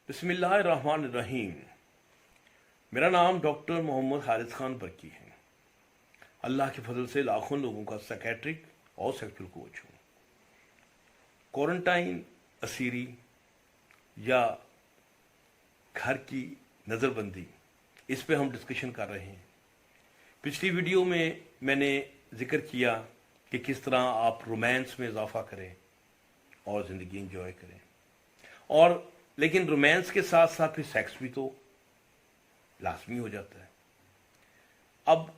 बिस्मिल्लाहिर्रहमानिर्रहीम। मेरा नाम डॉक्टर मोहम्मद हारिस खान बरकी है। अल्लाह के फजल से लाखों लोगों का साइकेट्रिक और सेक्सुअल कोच हूँ। क्वारंटाइन असीरी या घर की नज़रबंदी, इस पे हम डिस्कशन कर रहे हैं। पिछली वीडियो में मैंने जिक्र किया कि किस तरह आप रोमांस में इजाफा करें और ज़िंदगी एंजॉय करें, और लेकिन रोमांस के साथ साथ फिर सेक्स भी तो लाजमी हो जाता है। अब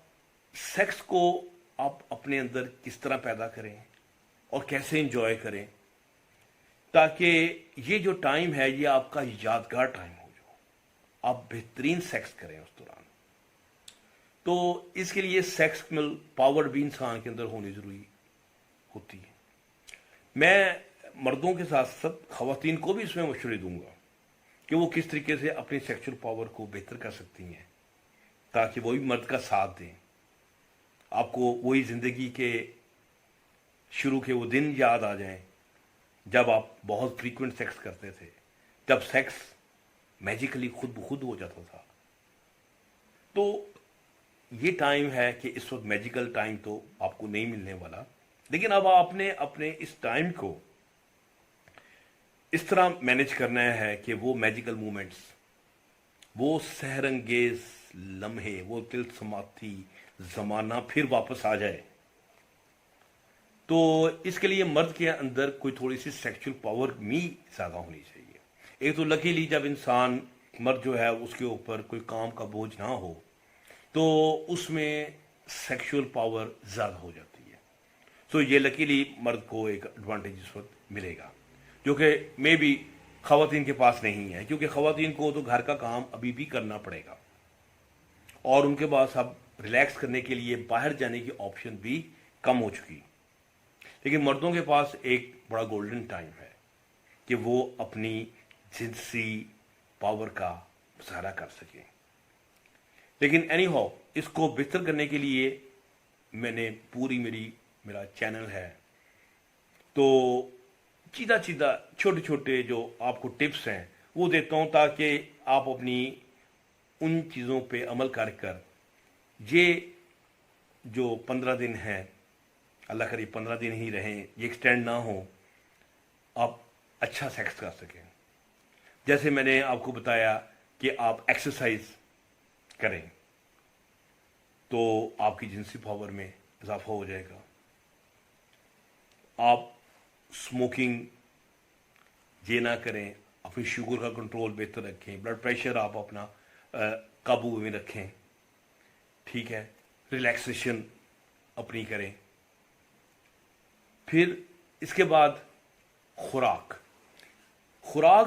सेक्स को आप अपने अंदर किस तरह पैदा करें और कैसे एंजॉय करें ताकि ये जो टाइम है ये आपका यादगार टाइम हो, जो आप बेहतरीन सेक्स करें उस दौरान। तो इसके लिए सेक्स में पावर भी इंसान के अंदर होनी ज़रूरी होती है। मैं मर्दों के साथ साथ ख़वातीन को भी इसमें मशवरे दूंगा कि वो किस तरीके से अपनी सेक्सुअल पावर को बेहतर कर सकती हैं ताकि वो भी मर्द का साथ दें। आपको वही ज़िंदगी के शुरू के वो दिन याद आ जाएं जब आप बहुत फ्रीक्वेंट सेक्स करते थे, जब सेक्स मैजिकली खुद ब खुद हो जाता था। तो ये टाइम है कि इस वक्त मैजिकल टाइम तो आपको नहीं मिलने वाला, लेकिन अब आपने अपने इस टाइम को इस तरह मैनेज करना है कि वो मैजिकल मोमेंट्स, वो सहरंगेज लम्हे, वो तिलस्माती ज़माना फिर वापस आ जाए। तो इसके लिए मर्द के अंदर कोई थोड़ी सी सेक्सुअल पावर भी ज़्यादा होनी चाहिए। एक तो लकीली जब इंसान मर्द जो है उसके ऊपर कोई काम का बोझ ना हो तो उसमें सेक्सुअल पावर ज़्यादा हो जाती है। सो ये लकीली मर्द को एक एडवांटेज इस वक्त मिलेगा जो कि मे भी ख़वातीन के पास नहीं है, क्योंकि ख़वातीन को तो घर का काम अभी भी करना पड़ेगा और उनके पास अब रिलैक्स करने के लिए बाहर जाने की ऑप्शन भी कम हो चुकी। लेकिन मर्दों के पास एक बड़ा गोल्डन टाइम है कि वो अपनी जिनसी पावर का मुजाहरा कर सकें। लेकिन एनी हाउ, इसको बेहतर करने के लिए मैंने मेरा चैनल है, तो सीधा छोटे छोटे जो आपको टिप्स हैं वो देता हूँ ताकि आप अपनी उन चीज़ों पे अमल कर ये जो 15 दिन हैं, अल्लाह करे 15 दिन ही रहें, ये एक्सटेंड ना हो, आप अच्छा सेक्स कर सकें। जैसे मैंने आपको बताया कि आप एक्सरसाइज करें तो आपकी जिनसी पावर में इजाफा हो जाएगा। आप स्मोकिंग ये ना करें, अपनी शुगर का कंट्रोल बेहतर रखें, ब्लड प्रेशर आप अपना काबू में रखें, ठीक है, रिलैक्सेशन अपनी करें। फिर इसके बाद खुराक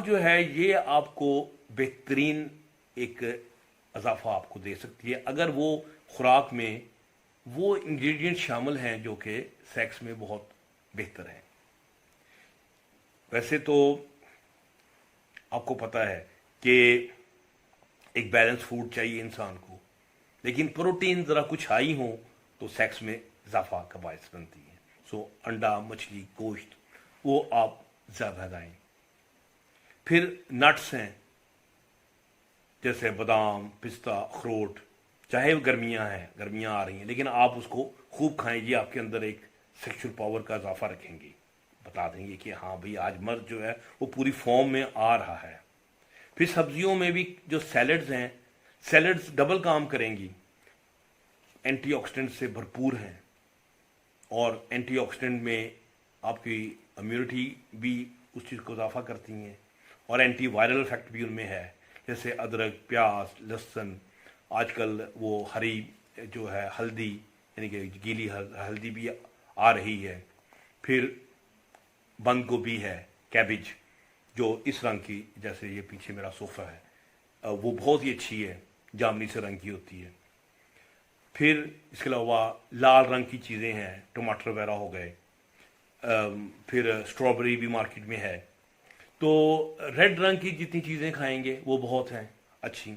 जो है ये आपको बेहतरीन एक इजाफा आपको दे सकती है अगर वो खुराक में वो इंग्रेडिएंट शामिल हैं जो कि सेक्स में बहुत बेहतर हैं। वैसे तो आपको पता है कि एक बैलेंस फूड चाहिए इंसान को, लेकिन प्रोटीन ज़रा कुछ हाई हो तो सेक्स में इजाफा का बायस बनती है। सो अंडा, मछली, गोश्त वो आप ज़्यादा खाएं। फिर नट्स हैं जैसे बादाम, पिस्ता, अखरोट, चाहे गर्मियां आ रही हैं, लेकिन आप उसको खूब खाएं। ये आपके अंदर एक सेक्सुअल पावर का इजाफा रखेंगे, बता देंगे कि हाँ भाई आज मर्द जो है वो पूरी फॉर्म में आ रहा है। फिर सब्जियों में भी जो सैलड्स हैं, सैलड्स डबल काम करेंगी, एंटीऑक्सीडेंट से भरपूर हैं और एंटीऑक्सीडेंट में आपकी इम्यूनिटी भी उस चीज़ को इजाफा करती हैं और एंटी वायरल इफेक्ट भी उनमें है। जैसे अदरक, प्याज, लहसुन, आजकल वो हरी जो है हल्दी यानी कि गीली हल्दी भी आ रही है। फिर बंद गोभी है, कैबिज जो इस रंग की, जैसे ये पीछे मेरा सोफ़ा है, वो बहुत ही अच्छी है, जामनी से रंग की होती है। फिर इसके अलावा लाल रंग की चीज़ें हैं, टमाटर वगैरह हो गए। फिर स्ट्रॉबेरी भी मार्केट में है। तो रेड रंग की जितनी चीज़ें खाएंगे वो बहुत हैं अच्छी।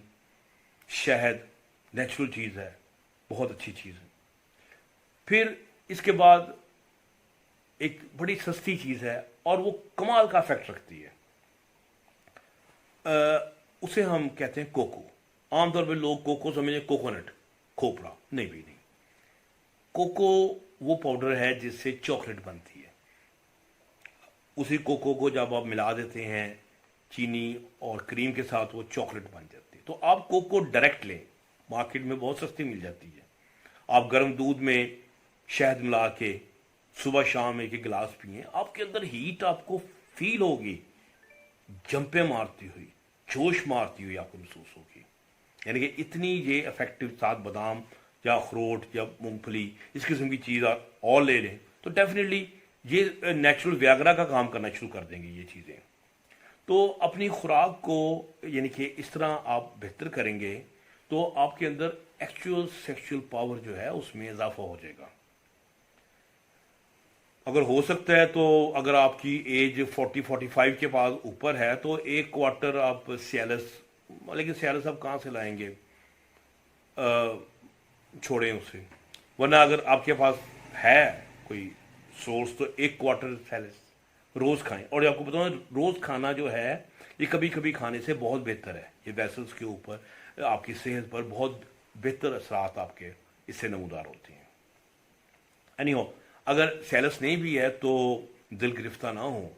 शहद नेचुरल चीज़ है, बहुत अच्छी चीज़ है। फिर इसके बाद एक बड़ी सस्ती चीज़ है और वो कमाल का इफेक्ट रखती है, उसे हम कहते हैं कोको। आमतौर पे लोग कोको समझे कोकोनट, खोपड़ा, नहीं भी नहीं। कोको वो पाउडर है जिससे चॉकलेट बनती है। उसी कोको को जब आप मिला देते हैं चीनी और क्रीम के साथ, वो चॉकलेट बन जाती है। तो आप कोको डायरेक्ट लें, मार्केट में बहुत सस्ती मिल जाती है। आप गर्म दूध में शहद मिला के सुबह शाम एक गिलास पिए, आपके अंदर हीट आपको फील होगी, जंपे मारती हुई, जोश मारती हुई आपको महसूस होगी। यानी कि इतनी ये इफेक्टिव, साथ बादाम या अखरोट या मूंगफली इस किस्म की चीज़ आप और ले लें तो डेफिनेटली ये नेचुरल व्याग्रा का काम करना शुरू कर देंगे ये चीज़ें। तो अपनी खुराक को यानी कि इस तरह आप बेहतर करेंगे तो आपके अंदर एक्चुअल सेक्सुअल पावर जो है उसमें इजाफा हो जाएगा। अगर हो सकता है तो अगर आपकी एज 40-45 के पास ऊपर है तो एक क्वार्टर आप सियालस, लेकिन सियालस आप कहाँ से लाएंगे, छोड़ें उसे। वरना अगर आपके पास है कोई सोर्स तो एक क्वार्टर सियालस रोज़ खाएं। और आपको बताऊँ रोज़ खाना जो है ये कभी कभी खाने से बहुत बेहतर है। ये वेसल्स के ऊपर, आपकी सेहत पर बहुत बेहतर असरात आपके इससे नमूदार होते हैं। एनीहो, अगर सेलस नहीं भी है तो दिल गिरफ्तार ना हो।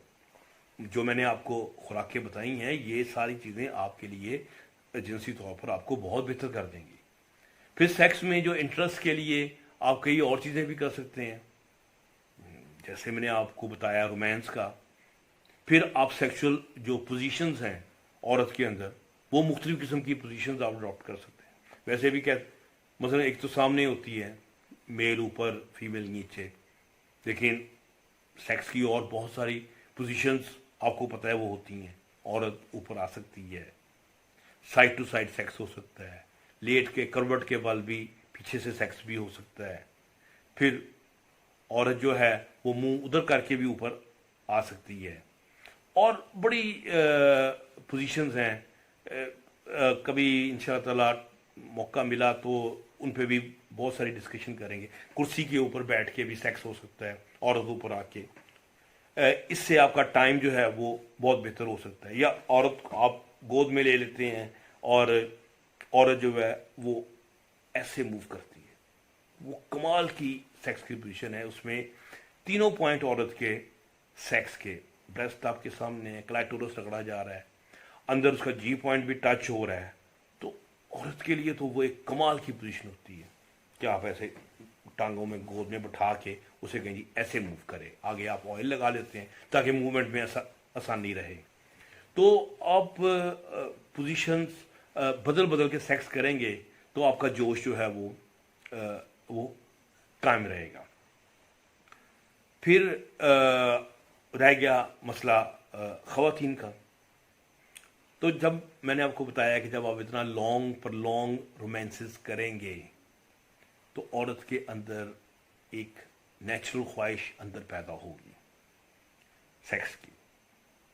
जो मैंने आपको खुराकें बताई हैं ये सारी चीज़ें आपके लिए जिनसी तौर पर आपको बहुत बेहतर कर देंगी। फिर सेक्स में जो इंटरेस्ट के लिए आप कई और चीज़ें भी कर सकते हैं, जैसे मैंने आपको बताया रोमांस का। फिर आप सेक्सुअल जो पोजीशंस हैं औरत के अंदर, वो मुख्तलिफ किस्म की पोजीशंस आप अडॉप्ट कर सकते हैं। वैसे भी क्या, मसलन एक तो सामने होती है, मेल ऊपर फीमेल नीचे, लेकिन सेक्स की और बहुत सारी पोजीशंस आपको पता है वो होती हैं। औरत ऊपर आ सकती है, साइड टू साइड सेक्स हो सकता है, लेट के करवट के बल भी पीछे से सेक्स भी हो सकता है। फिर औरत जो है वो मुंह उधर करके भी ऊपर आ सकती है। और बड़ी पोजीशंस हैं। कभी इंशाअल्लाह ताला मौका मिला तो उन पे भी बहुत सारी डिस्कशन करेंगे। कुर्सी के ऊपर बैठ के भी सेक्स हो सकता है, औरत ऊपर आके। इससे आपका टाइम जो है वो बहुत बेहतर हो सकता है। या औरत आप गोद में ले लेते हैं और औरत जो है वो ऐसे मूव करती है, वो कमाल की सेक्स की पोजीशन है। उसमें तीनों पॉइंट औरत के सेक्स के, ब्रेस्ट आपके सामने है, क्लाइटोरस रगड़ा जा रहा है, अंदर उसका जी पॉइंट भी टच हो रहा है। तो औरत के लिए तो वो एक कमाल की पोजीशन होती है कि आप ऐसे टांगों में गोद में बैठा के उसे कहें जी ऐसे मूव करे। आगे आप ऑयल लगा लेते हैं ताकि मूवमेंट में आसानी रहे। तो आप पोजीशंस बदल बदल के सेक्स करेंगे तो आपका जोश जो है वो कायम रहेगा। फिर रह गया मसला ख़वातीन का। तो जब मैंने आपको बताया कि जब आप इतना लॉन्ग पर लॉन्ग रोमांसेस करेंगे तो औरत के अंदर एक नेचुरल ख्वाहिश अंदर पैदा होगी सेक्स की।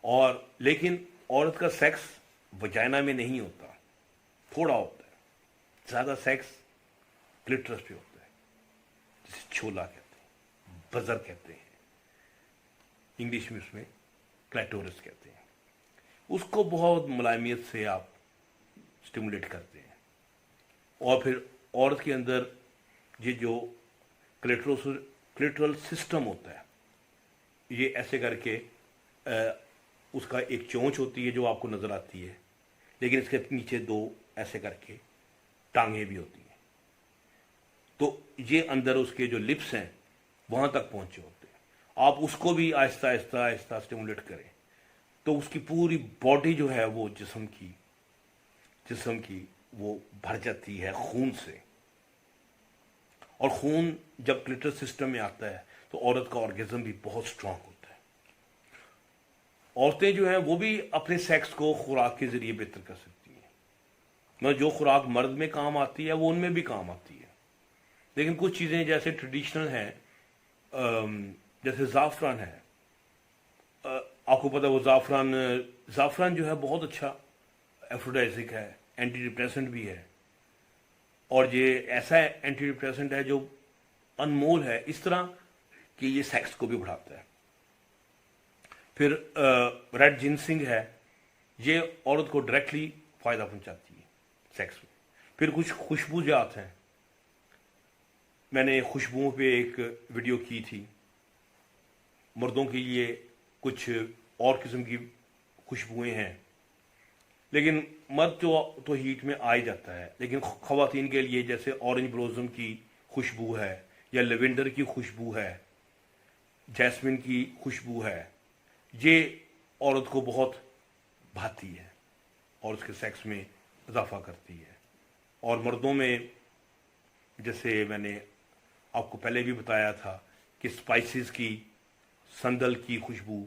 और लेकिन औरत का सेक्स वजाइना में नहीं होता, थोड़ा होता है। ज़्यादा सेक्स क्लिटरस पे होता है, जिसे छोला कहते हैं, बजर कहते हैं, इंग्लिश में उसमें क्लैटोरस कहते हैं। उसको बहुत मुलायमियत से आप स्टिमुलेट करते हैं। और फिर औरत के अंदर ये जो क्लिटरल सिस्टम होता है, ये ऐसे करके उसका एक चोंच होती है जो आपको नज़र आती है, लेकिन इसके नीचे दो ऐसे करके टांगें भी होती हैं। तो ये अंदर उसके जो लिप्स हैं वहाँ तक पहुँचे होते हैं। आप उसको भी आहिस्ता आहिस्ता आहिस्ता स्टिमुलेट करें तो उसकी पूरी बॉडी जो है वो जिस्म की वो भर जाती है खून से। और खून जब क्लिटरल सिस्टम में आता है तो औरत का ऑर्गेज्म भी बहुत स्ट्रांग होता है। औरतें जो हैं वो भी अपने सेक्स को खुराक के जरिए बेहतर कर सकती हैं। मतलब जो खुराक मर्द में काम आती है वो उनमें भी काम आती है। लेकिन कुछ चीज़ें जैसे ट्रेडिशनल हैं, जैसे ज़ाफ़रान है, आपको पता है वो ज़ाफ़रान जो है बहुत अच्छा एफ्रोडाइजिक है, एंटी डिप्रेसेंट भी है। और ये ऐसा एंटी डिप्रेसेंट है जो अनमोल है, इस तरह कि ये सेक्स को भी बढ़ाता है। फिर रेड जिनसिंग है, ये औरत को डायरेक्टली फायदा पहुंचाती है सेक्स में। फिर कुछ खुशबू जात हैं, मैंने खुशबुओं पे एक वीडियो की थी। मर्दों के लिए कुछ और किस्म की खुशबुएं हैं, लेकिन मर्द तो हीट में आ ही जाता है, लेकिन खवातीन के लिए जैसे ऑरेंज ब्लोसम की खुशबू है, या लेवेंडर की खुशबू है, जैस्मिन की खुशबू है, ये औरत को बहुत भाती है और उसके सेक्स में इजाफा करती है। और मर्दों में जैसे मैंने आपको पहले भी बताया था कि स्पाइसेस की, संदल की खुशबू,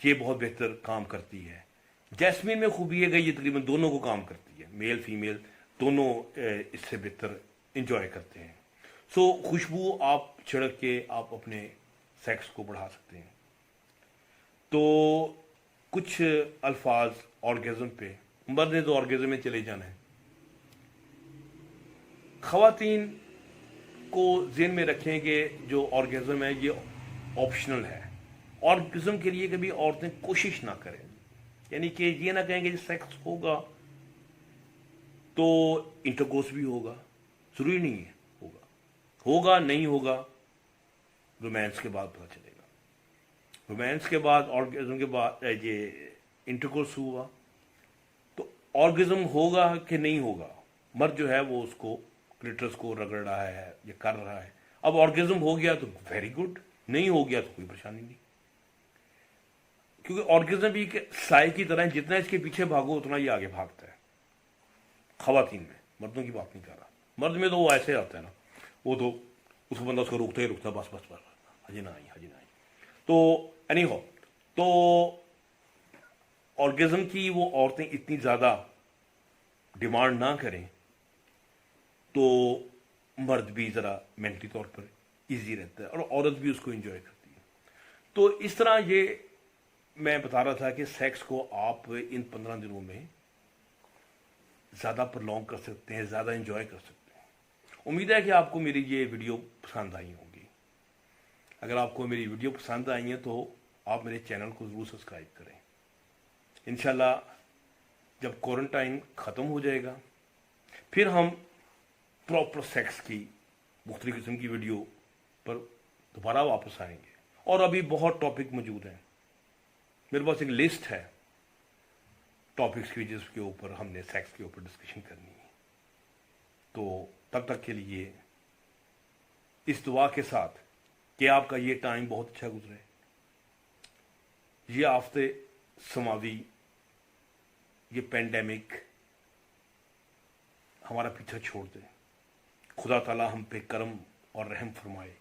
ये बहुत बेहतर काम करती है। जैस्मिन में खूबी है कि ये तकरीबन दोनों को काम करती है, मेल फीमेल दोनों इससे बेहतर इंजॉय करते हैं। सो खुशबू आप छिड़क के आप अपने सेक्स को बढ़ा सकते हैं। तो कुछ अल्फाज ऑर्गेज़म पे, मर्द ने तो ऑर्गेज़म में चले जाना है। खवातीन को ज़हन में रखें कि जो ऑर्गेज़म है ये ऑप्शनल है। ऑर्गेज़म के लिए कभी औरतें कोशिश ना करें, यानी कि ये ना कहें कि सेक्स होगा तो इंटरकोर्स भी होगा, जरूरी नहीं है होगा नहीं होगा, रोमांस के बाद पता चलेगा। रोमांस के बाद, ऑर्गेज़म के बाद ये इंटरकोर्स हुआ तो ऑर्गेज़म होगा कि नहीं होगा, मर्द जो है वो उसको क्लिटरस को रगड़ रहा है या कर रहा है। अब ऑर्गेज़म हो गया तो वेरी गुड, नहीं हो गया तो कोई परेशानी नहीं, क्योंकि ऑर्गेज़म भी साय की तरह जितना इसके पीछे भागो उतना ही आगे भागता है। खवातीन में, मर्दों की बात नहीं कर रहा। मर्द में तो वो ऐसे आता है ना, वो तो उसको बंदा उसको रोकता ही रोकता, बस बस बस हजी ना आई हजी ना आई। तो एनी हो, तो ऑर्गेज़म की वो औरतें इतनी ज़्यादा डिमांड ना करें तो मर्द भी ज़रा मेंटली तौर पर इजी रहता है और औरत भी उसको एंजॉय करती है। तो इस तरह ये मैं बता रहा था कि सेक्स को आप इन 15 दिनों में ज़्यादा प्रलॉन्ग कर सकते हैं, ज़्यादा एंजॉय कर सकते हैं। उम्मीद है कि आपको मेरी ये वीडियो पसंद आई होगी। अगर आपको मेरी वीडियो पसंद आई है तो आप मेरे चैनल को ज़रूर सब्सक्राइब करें। इंशाल्लाह जब क्वारंटाइन ख़त्म हो जाएगा फिर हम प्रॉपर सेक्स की मुख्तलिफ किस्म की वीडियो पर दोबारा वापस आएंगे। और अभी बहुत टॉपिक मौजूद हैं, मेरे पास एक लिस्ट है टॉपिक्स की जिसके ऊपर हमने सेक्स के ऊपर डिस्कशन करनी है। तो तब तक के लिए इस दुआ के साथ कि आपका ये टाइम बहुत अच्छा गुजरे, ये आफते समावी, ये पेंडेमिक हमारा पीछा छोड़ दे, खुदा ताला हम पे करम और रहम फरमाए।